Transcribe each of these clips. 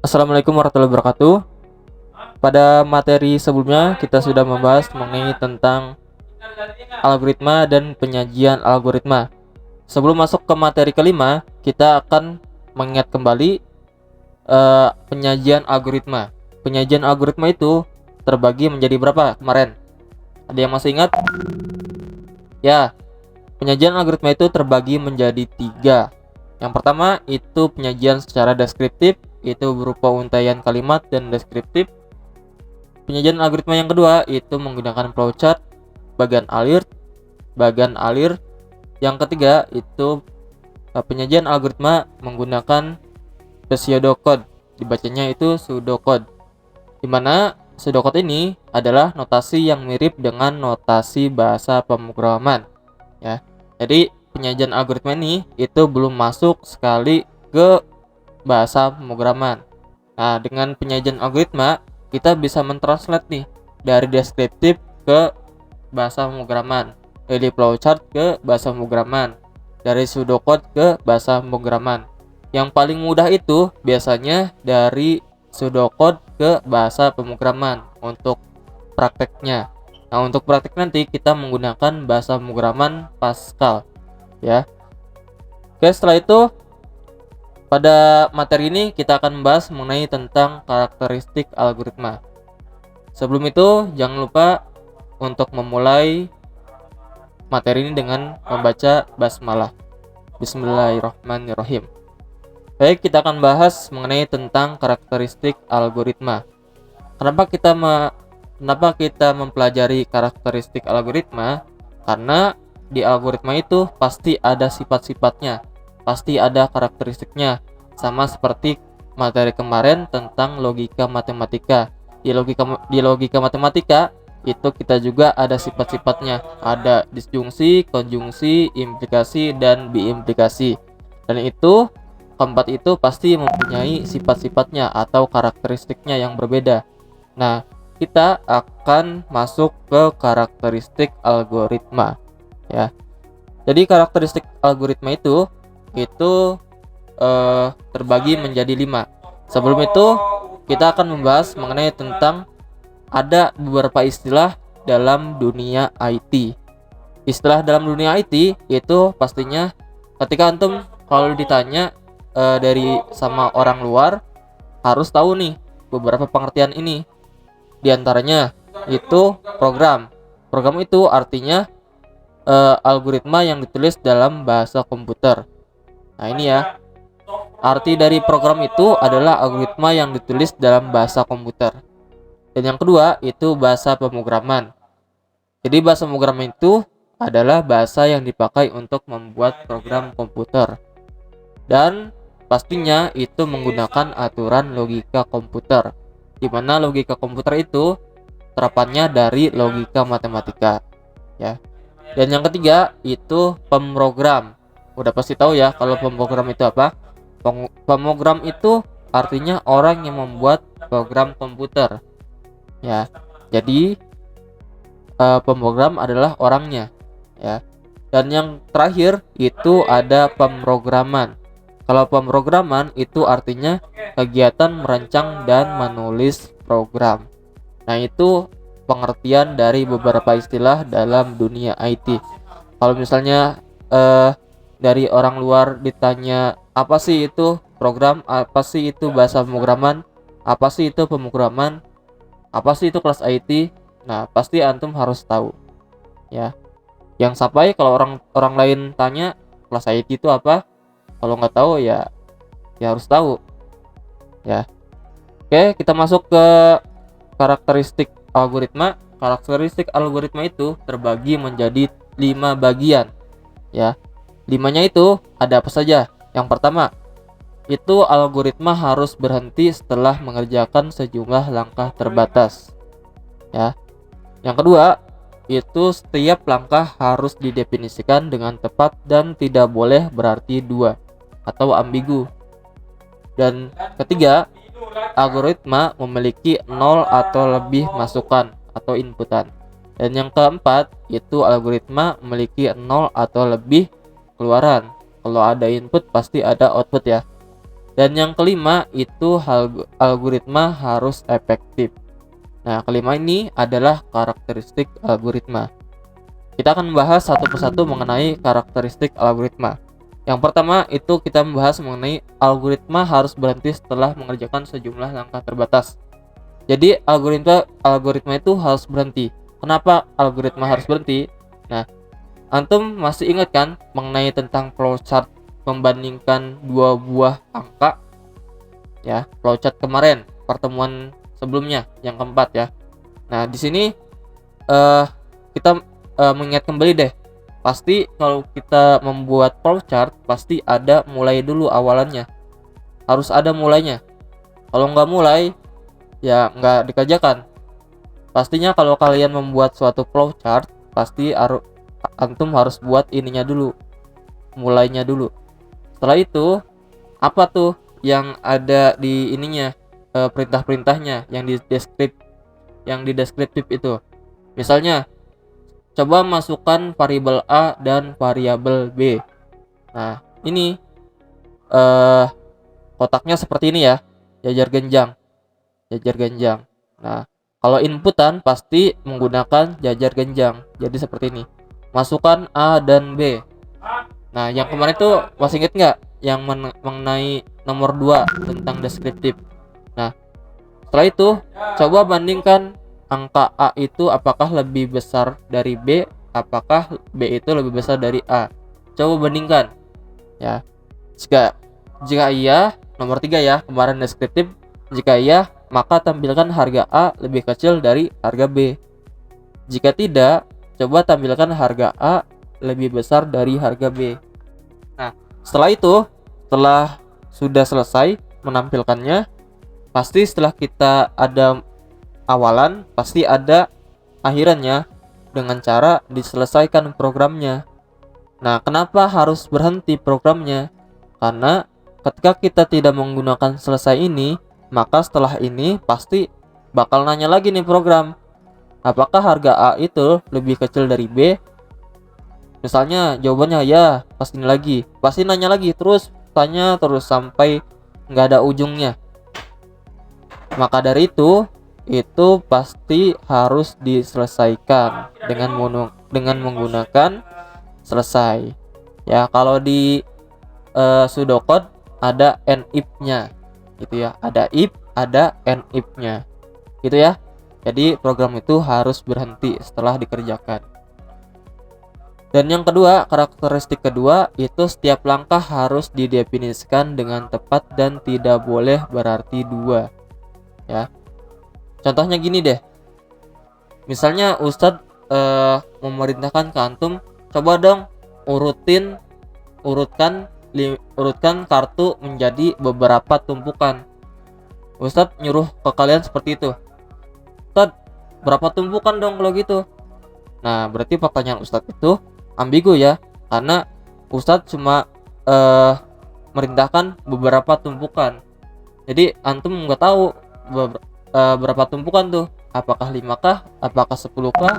Assalamualaikum warahmatullahi wabarakatuh. Pada materi sebelumnya kita sudah membahas mengenai tentang algoritma dan penyajian algoritma. Sebelum masuk ke materi kelima, kita akan mengingat kembali penyajian algoritma. Penyajian algoritma itu terbagi menjadi berapa kemarin? Ada yang masih ingat? Ya, penyajian algoritma itu terbagi menjadi 3. Yang pertama itu penyajian secara deskriptif, itu berupa untaian kalimat dan deskriptif. Penyajian algoritma yang kedua itu menggunakan flowchart, bagian alir. Yang ketiga itu penyajian algoritma menggunakan pseudocode, dibacanya itu pseudocode. Di mana pseudocode ini adalah notasi yang mirip dengan notasi bahasa pemrograman, ya. Jadi penyajian algoritma ini itu belum masuk sekali ke bahasa pemrograman. Nah, dengan penyajian algoritma kita bisa mentranslate nih dari deskriptif ke bahasa pemrograman, dari flowchart ke bahasa pemrograman, dari pseudocode ke bahasa pemrograman. Yang paling mudah itu biasanya dari pseudocode ke bahasa pemrograman untuk prakteknya. Nah, untuk praktek nanti kita menggunakan bahasa pemrograman Pascal, ya. Oke, setelah itu pada materi ini kita akan membahas mengenai tentang karakteristik algoritma. Sebelum itu, jangan lupa untuk memulai materi ini dengan membaca basmalah. Bismillahirrahmanirrahim. Baik, kita akan bahas mengenai tentang karakteristik algoritma. Kenapa kita mempelajari karakteristik algoritma? Karena di algoritma itu pasti ada sifat-sifatnya, pasti ada karakteristiknya, sama seperti materi kemarin tentang logika matematika. Di logika matematika itu kita juga ada sifat-sifatnya, ada disjungsi, konjungsi, implikasi, dan biimplikasi. Dan itu keempat itu pasti mempunyai sifat-sifatnya atau karakteristiknya yang berbeda. Nah, kita akan masuk ke karakteristik algoritma, ya. Jadi karakteristik algoritma itu terbagi menjadi 5. Sebelum itu kita akan membahas mengenai tentang ada beberapa istilah dalam dunia IT. Istilah dalam dunia IT itu pastinya ketika antum kalau ditanya dari sama orang luar harus tahu nih beberapa pengertian ini. Di antaranya itu program. Program itu artinya algoritma yang ditulis dalam bahasa komputer. Nah, ini ya. Arti dari program itu adalah algoritma yang ditulis dalam bahasa komputer. Dan yang kedua itu bahasa pemrograman. Jadi bahasa pemrograman itu adalah bahasa yang dipakai untuk membuat program komputer. Dan pastinya itu menggunakan aturan logika komputer, di mana logika komputer itu terapannya dari logika matematika, ya. Dan yang ketiga itu pemrogram. Udah pasti tahu ya kalau pemrogram itu apa? Pemrogram itu artinya orang yang membuat program komputer, ya. Jadi pemrogram adalah orangnya, ya. Dan yang terakhir itu ada pemrograman. Kalau pemrograman itu artinya kegiatan merancang dan menulis program. Nah, itu pengertian dari beberapa istilah dalam dunia IT. Kalau misalnya dari orang luar ditanya apa sih itu program, apa sih itu bahasa pemrograman, apa sih itu pemrograman, apa sih itu kelas IT, nah pasti antum harus tahu, ya. Yang sampai kalau orang lain tanya kelas IT itu apa, kalau nggak tahu ya harus tahu, ya. Oke, kita masuk ke karakteristik algoritma. Karakteristik algoritma itu terbagi menjadi 5 bagian, ya. 5-nya itu ada apa saja? Yang pertama, itu algoritma harus berhenti setelah mengerjakan sejumlah langkah terbatas, ya. Yang kedua, itu setiap langkah harus didefinisikan dengan tepat dan tidak boleh berarti dua atau ambigu. Dan ketiga, algoritma memiliki 0 atau lebih masukan atau inputan. Dan yang keempat, itu algoritma memiliki 0 atau lebih keluaran. Kalau ada input pasti ada output, ya. Dan yang kelima itu algoritma harus efektif. Nah, kelima ini adalah karakteristik algoritma. Kita akan membahas satu persatu mengenai karakteristik algoritma. Yang pertama itu kita membahas mengenai algoritma harus berhenti setelah mengerjakan sejumlah langkah terbatas. Jadi algoritma itu harus berhenti. Kenapa algoritma harus berhenti? Nah, antum masih ingat kan mengenai tentang flowchart membandingkan dua buah angka? Ya, flowchart kemarin, pertemuan sebelumnya yang keempat ya. Nah, di sini kita mengingat kembali deh. Pasti kalau kita membuat flowchart pasti ada mulai dulu awalannya. Harus ada mulainya. Kalau nggak mulai ya nggak dikerjakan. Pastinya kalau kalian membuat suatu flowchart pasti antum harus buat ininya dulu, mulainya dulu. Setelah itu apa tuh yang ada di ininya, perintah-perintahnya yang di deskriptif itu. Misalnya coba masukkan variabel A dan variabel B. Nah, ini kotaknya seperti ini ya, jajar genjang. Nah, kalau inputan pasti menggunakan jajar genjang. Jadi seperti ini. Masukkan A dan B. Nah, yang kemarin itu masih inget nggak yang mengenai nomor 2 tentang deskriptif. Nah, setelah itu coba bandingkan angka A itu apakah lebih besar dari B, apakah B itu lebih besar dari A. Coba bandingkan ya. Jika iya, nomor 3 ya, kemarin deskriptif. Jika iya, maka tampilkan harga A lebih kecil dari harga B. Jika tidak, coba tampilkan harga A lebih besar dari harga B. Nah, setelah sudah selesai menampilkannya, pasti setelah kita ada awalan, pasti ada akhirannya dengan cara diselesaikan programnya. Nah, kenapa harus berhenti programnya? Karena ketika kita tidak menggunakan selesai ini, maka setelah ini pasti bakal nanya lagi nih program. Apakah harga A itu lebih kecil dari B? Misalnya jawabannya ya, pasti nanya lagi, terus tanya terus sampai nggak ada ujungnya. Maka dari itu pasti harus diselesaikan dengan menggunakan selesai. Ya, kalau di pseudocode ada and if-nya gitu ya, ada if, ada and if-nya gitu ya. Jadi program itu harus berhenti setelah dikerjakan. Dan yang kedua, karakteristik kedua itu setiap langkah harus didefinisikan dengan tepat dan tidak boleh berarti dua. Ya. Contohnya gini deh. Misalnya Ustadz memerintahkan ke antum, coba dong urutkan kartu menjadi beberapa tumpukan. Ustadz nyuruh ke kalian seperti itu. Ustadz, berapa tumpukan dong kalau gitu? Nah, berarti pertanyaan Ustadz itu ambigu ya, karena Ustadz cuma merintahkan beberapa tumpukan. Jadi antum nggak tahu berapa tumpukan tuh, apakah 5 kah, apakah 10 kah,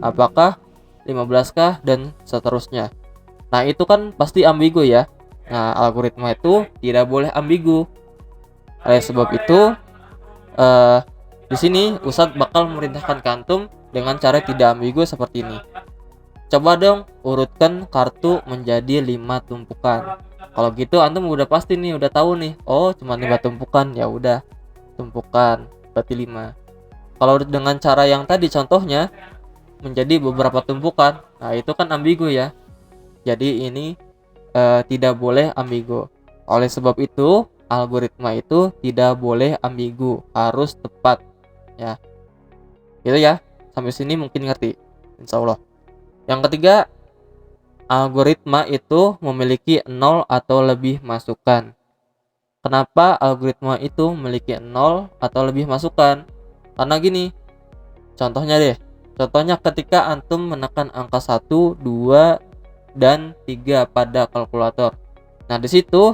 apakah 15 kah, dan seterusnya. Nah, itu kan pasti ambigu ya. Nah, algoritma itu tidak boleh ambigu. Oleh sebab itu di sini Ustadz bakal memerintahkan ke antum dengan cara tidak ambigu seperti ini. Coba dong urutkan kartu menjadi 5 tumpukan. Kalau gitu antum udah pasti nih, udah tahu nih. Oh, cuma 5 tumpukan. Ya udah, tumpukan berarti 5. Kalau dengan cara yang tadi contohnya menjadi beberapa tumpukan, nah itu kan ambigu ya. Jadi ini tidak boleh ambigu. Oleh sebab itu, algoritma itu tidak boleh ambigu, harus tepat ya. Gitu ya. Sampai sini mungkin ngerti, insyaallah. Yang ketiga, algoritma itu memiliki 0 atau lebih masukan. Kenapa algoritma itu memiliki 0 atau lebih masukan? Karena gini, contohnya ketika antum menekan angka 1, 2, dan 3 pada kalkulator. Nah, di situ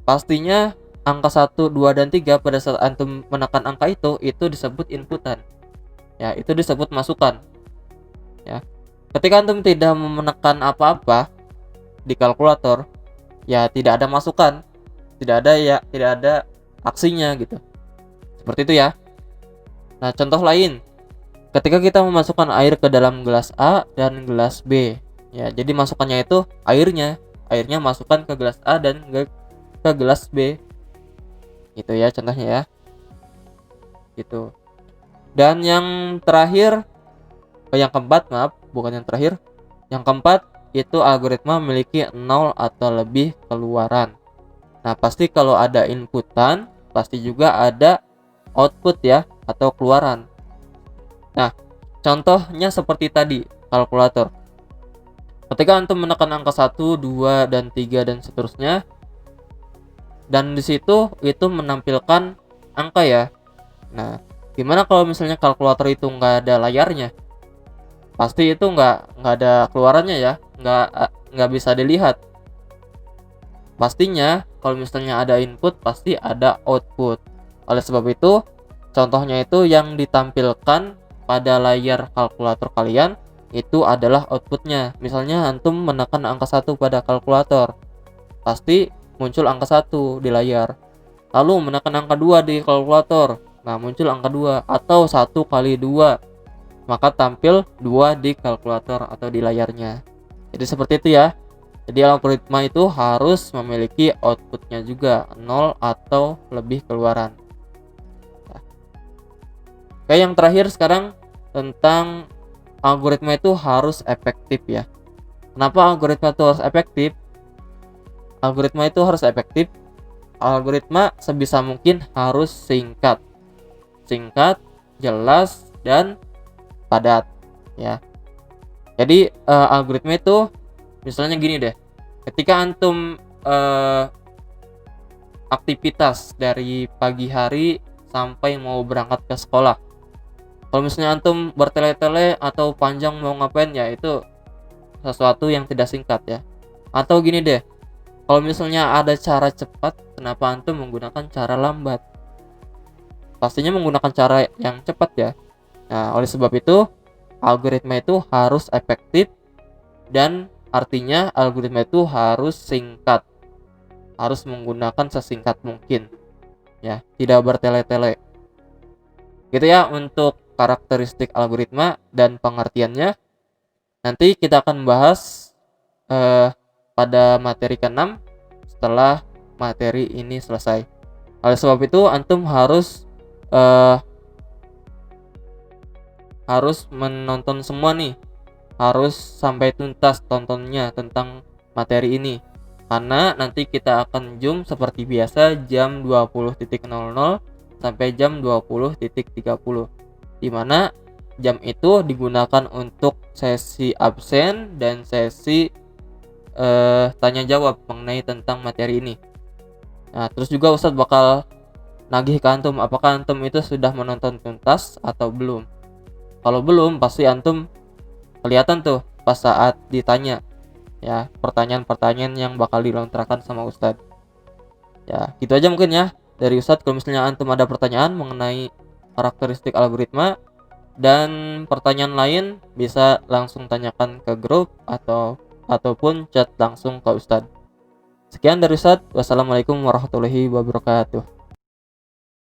pastinya angka 1, 2, dan 3 pada saat antum menekan angka itu disebut inputan. Ya, itu disebut masukan. Ya. Ketika antum tidak menekan apa-apa di kalkulator, ya tidak ada masukan. tidak ada aksinya gitu. Seperti itu ya. Nah, contoh lain, ketika kita memasukkan air ke dalam gelas A dan gelas B. Ya, jadi masukannya itu airnya masukkan ke gelas A dan ke gelas B. Gitu ya contohnya ya. Gitu. Dan yang terakhir, yang keempat, maaf, bukan yang terakhir. Yang keempat itu algoritma memiliki 0 atau lebih keluaran. Nah, pasti kalau ada inputan, pasti juga ada output ya, atau keluaran. Nah, contohnya seperti tadi, kalkulator. Ketika antum menekan angka 1, 2, dan 3 dan seterusnya, dan di situ itu menampilkan angka ya. Nah, gimana kalau misalnya kalkulator itu nggak ada layarnya? Pasti itu nggak ada keluarannya ya, nggak bisa dilihat. Pastinya kalau misalnya ada input pasti ada output. Oleh sebab itu, contohnya itu yang ditampilkan pada layar kalkulator kalian itu adalah outputnya. Misalnya antum menekan angka 1 pada kalkulator, pasti muncul angka 1 di layar. Lalu menekan angka 2 di kalkulator, nah muncul angka 2, atau 1 kali 2, maka tampil 2 di kalkulator atau di layarnya. Jadi seperti itu ya. Jadi algoritma itu harus memiliki outputnya juga, 0 atau lebih keluaran. Nah, oke, yang terakhir sekarang tentang algoritma itu harus efektif ya. Kenapa algoritma itu harus efektif? Algoritma itu harus efektif. Algoritma sebisa mungkin harus singkat, jelas, dan padat ya. Jadi algoritma itu misalnya gini deh, ketika antum aktivitas dari pagi hari sampai mau berangkat ke sekolah, kalau misalnya antum bertele-tele atau panjang mau ngapain ya, itu sesuatu yang tidak singkat ya. Atau gini deh, kalau misalnya ada cara cepat, kenapa antum menggunakan cara lambat? Pastinya menggunakan cara yang cepat ya. Nah, oleh sebab itu algoritma itu harus efektif, dan artinya algoritma itu harus singkat, harus menggunakan sesingkat mungkin ya, tidak bertele-tele. Gitu ya untuk karakteristik algoritma dan pengertiannya. Nanti kita akan bahas pada materi ke-6 setelah materi ini selesai. Oleh sebab itu antum harus menonton semua nih, harus sampai tuntas tontonnya tentang materi ini, karena nanti kita akan zoom seperti biasa jam 20.00 sampai jam 20.30, dimana jam itu digunakan untuk sesi absen dan sesi tanya jawab mengenai tentang materi ini. Nah, terus juga Ustadz bakal nagih ke antum, apakah antum itu sudah menonton tuntas atau belum. Kalau belum, pasti antum kelihatan tuh pas saat ditanya ya, pertanyaan-pertanyaan yang bakal dilontarkan sama Ustadz. Ya, gitu aja mungkin ya dari Ustadz. Kalau misalnya antum ada pertanyaan mengenai karakteristik algoritma dan pertanyaan lain, bisa langsung tanyakan ke grup ataupun chat langsung ke Ustadz. Sekian dari Ustadz. Wassalamualaikum warahmatullahi wabarakatuh.